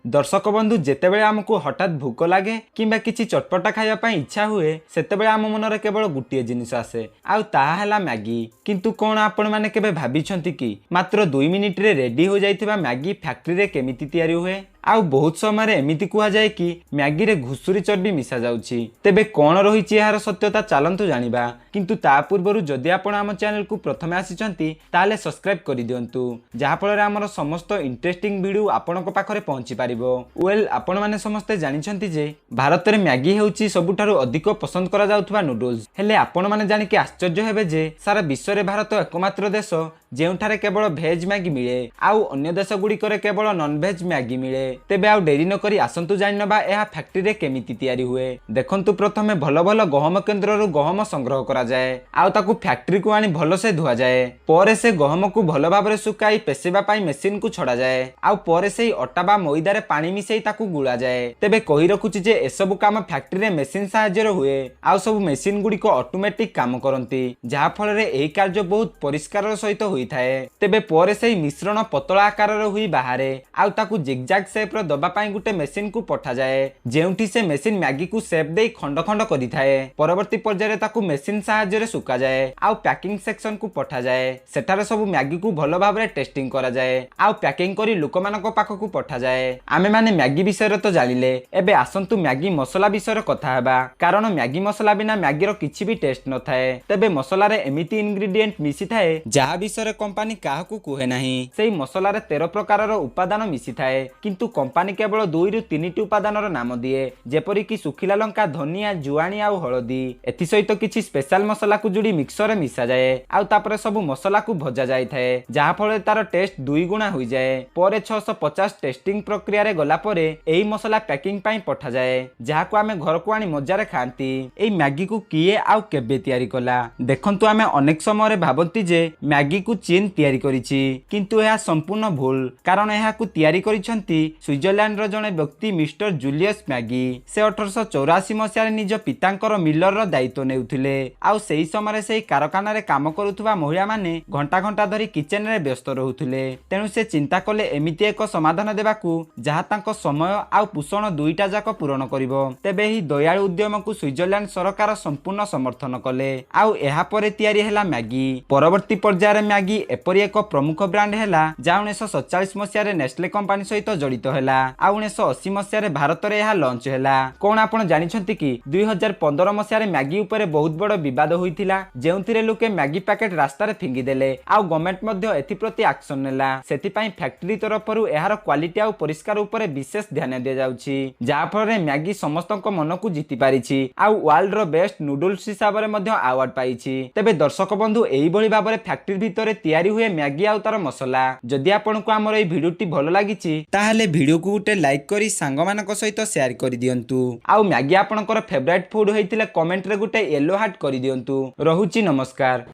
दर्शक बंधु जेतेबेले आमको हठात भूक लगे किंबा किछि चटपटा खाइबा पई इच्छा हुए सेतेबेले आम मनरे केवल गुटिए जिनिस आसे आउ ताहा हैला मैगी। किंतु कोन आपण माने केबे भाबिछंती कि मात्र 2 मिनिट रे रेडी हो जाइथिबा मैगी फैक्ट्री रे केमिति तयारी हुए। आउ बहुत समय एमिति कुहा जाए कि मैगी रे घुसुरी चर्बी मिसा जाउछि। तेबे कोन रहिछि यार सत्यता चालंतु जानिबा। किंतु ता पूर्वरु जदि आपण आम चैनल को प्रथमे आसीचंती ताले सब्सक्राइब करि दियंतु जहा फଳରେ हमर समस्त इंटरेस्टिंग वीडियो आपणक पाखरे पहुंची पारिबो। वेल आपण माने समस्त जानिछंती जे भारत रे मैगी हेउछि सबुठारु अधिक पसंद करा जाउथबा नूडल्स। हेले आपण माने जानि कि आश्चर्य हेबे जे सारा विश्व रे भारत एकमात्र देश जेउठारे केवल भेज मैगी मिले आउ अन्य देश गुडी करे केवल नॉन भेज मैगी मिले। तेबे आउ डेरी न करी आसंतु जानिनबा एहा फैक्ट्री रे केमिति तयारी हुए। देखंतु प्रथमे भलो भलो गहम केंद्र रु गहम संग्रह करा जाए आउ ताकू फैक्ट्री को आनी भलो से धुआ जाए। परे से गहम को भलो भाबरे सुकाई पेसेबा पाई मशीन को छडा जाए आउ परे से अटा बा मैदा रे पानी मिसेई ताकू गुळा जाए। तेबे कहि रखुची जे एसबु काम फैक्ट्री रे मशीन सहाय्य रे हुए आउ सब मशीन गुडी को ऑटोमेटिक काम करंती जहा फल रे एही कार्य बहुत परिष्कार सहित होई थाए। तेबे परे से मिश्रण पतला आकार रे हुई बाहरे आउ ताकू जिगजैग शेप रो दबा पाई गुटे मशीन को पठा जाए जेउठी से मशीन मैगी को शेप देई खंड खंड करि थाए। परवर्ती पर्याय रे ताकू मशीन सहाय्य रे सुका जाए आउ पैकिंग सेक्शन को पठा जाए। सेठारे सब मैगी को भलो भाबरे टेस्टिंग करा जाए आउ पैकिंग करी लोकमानक पाख को पठा जाए। आमे माने मैगी विषय रे तो जानिले एबे आसंतु मैगी मसला विषय रे कथा हेबा कारण मैगी मसला बिना मैगी रो किछि भी टेस्ट न थाए। तेबे मसला रे एमिति इंग्रेडिएंट मिसी थाए जहा विषय रे कंपनी काहाकू कुहे नाही। सेही मसला रे 13 प्रकार रो उपादान मिसी थाए किंतु कंपनी केवल 2 रु 3 टी उपादान रो नाम दिए जेपरि कि सुखिला लंका धनिया जुआणी आउ हळदी। एथि सहित किछि स्पेशल मसला को जुडी मिक्सर रे मिसा जाए आउ तापरे सब मसला को भजा जाय थाए जहा फळे तार टेस्ट 2 गुणा होई जाए। परे 650 टेस्टिंग प्रक्रिया रे गला परे एही मसला पैकिंग पई पठा जाए जहा को आमे घर को आनी मजा रे खांती। एही मैगी को किए आउ केबे तयारी कला देखंतु आमे अनेक समय रे भाबंती जे मैगी को चीन तयारी करिछि किंतु यह संपूर्ण भूल कारण यह को तयारी करिसंती स्विट्जरलैंड रो जने व्यक्ति मिस्टर जूलियस मैगी। से 1884 मसिया रे निज पितांकर मिलर रो दायित्व नेउथिले आउ सेही समय रे सेही कारखाना रे काम करूथबा महिला माने घंटा घंटा धरी किचन रे व्यस्त रहुथिले। तेनु से चिंता कले एमिति एक समाधान देबाकू जहा तांको समय आउ पोषण दुईटा जाक पूरण करिवो। तेबे ही दयाळु उद्यम को स्विट्जरलैंड सरकार संपूर्ण समर्थन कले आउ एहा परे तयारी हैला मैगी। परवर्ती पर्याय रे मैगी एपरि एक प्रमुख ब्रांड हैला जा 1947 मसिया रे नेस्ले कंपनी सहित जड़ित हैला आ 1980 मसिया रे भारत रे यह लॉन्च हैला। कोन आपण जानिछंती कि 2015 मसिया रे मैगी ऊपर बहुत बड़ विवाद होइथिला जेउथिरे लोके मैगी पैकेट रास्ता रे फिंगी देले आ गवर्नमेंट मध्ये एथि प्रति एक्शन नेला। सेति पई फैक्ट्री तरफरु एहार क्वालिटी आ परिष्कार ऊपर विशेष ध्यान दिया जाउछि जा फल रे मैगी समस्तक मन को जीति पारिछि आ वर्ल्ड रो बेस्ट नूडल्स हिसाब रे मध्ये अवार्ड पाइछि। तेबे दर्शक बंधु एही भली भाबरे फैक्ट्री भितरे तयारी हुए मैगी आ तार मसला। जदि आपनको हमर एही भिडियोटी भलो लागिछि ताहाले भिडियो को गुटे लाइक करी सांग मानक सहित शेयर करि दियंतु आउ मैगी आपनकर फेवरेट फूड होइतिले कमेंट रे गुटे येलो हार्ट करि दियंतु। रहुछि नमस्कार।